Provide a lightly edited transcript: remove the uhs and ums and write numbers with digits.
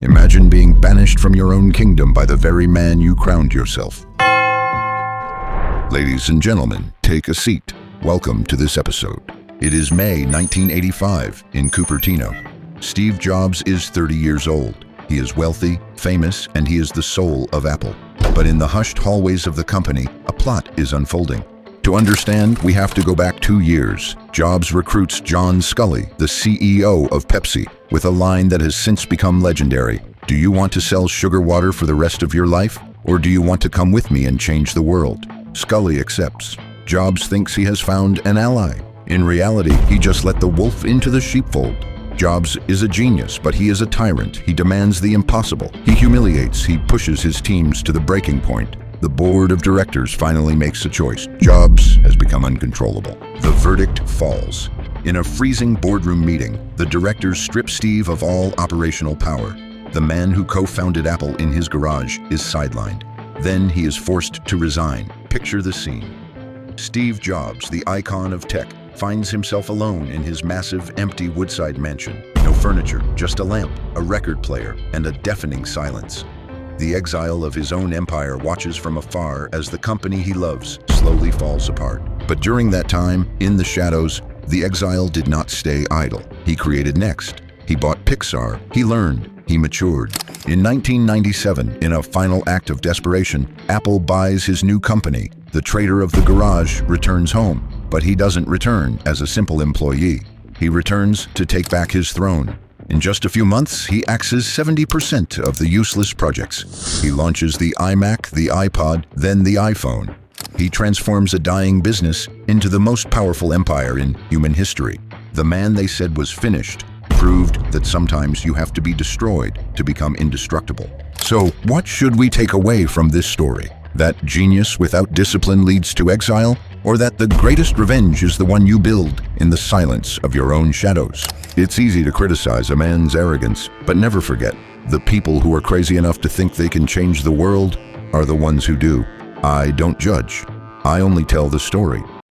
Imagine being banished from your own kingdom by the very man you crowned yourself. Ladies and gentlemen, take a seat. Welcome to this episode. It is May 1985 in Cupertino. Steve Jobs is 30 years old. He is wealthy, famous, and he is the soul of Apple. But in the hushed hallways of the company, a plot is unfolding. To understand, we have to go back 2 years. Jobs recruits John Scully, the CEO of Pepsi, with a line that has since become legendary. Do you want to sell sugar water for the rest of your life? Or do you want to come with me and change the world? Scully accepts. Jobs thinks he has found an ally. In reality, he just let the wolf into the sheepfold. Jobs is a genius, but he is a tyrant. He demands the impossible. He humiliates. He pushes his teams to the breaking point. The board of directors finally makes a choice. Jobs has become uncontrollable. The verdict falls. In a freezing boardroom meeting, the directors strip Steve of all operational power. The man who co-founded Apple in his garage is sidelined. Then he is forced to resign. Picture the scene. Steve Jobs, the icon of tech, finds himself alone in his massive, empty Woodside mansion. No furniture, just a lamp, a record player, and a deafening silence. The exile of his own empire watches from afar as the company he loves slowly falls apart. But during that time, in the shadows, the exile did not stay idle. He created NeXT. He bought Pixar. He learned. He matured. In 1997, in a final act of desperation, Apple buys his new company. The traitor of the garage returns home, but he doesn't return as a simple employee. He returns to take back his throne. In just a few months, he axes 70% of the useless projects. He launches the iMac, the iPod, then the iPhone. He transforms a dying business into the most powerful empire in human history. The man they said was finished proved that sometimes you have to be destroyed to become indestructible. So, what should we take away from this story? That genius without discipline leads to exile? Or that the greatest revenge is the one you build in the silence of your own shadows? It's easy to criticize a man's arrogance, but never forget, the people who are crazy enough to think they can change the world are the ones who do. I don't judge. I only tell the story.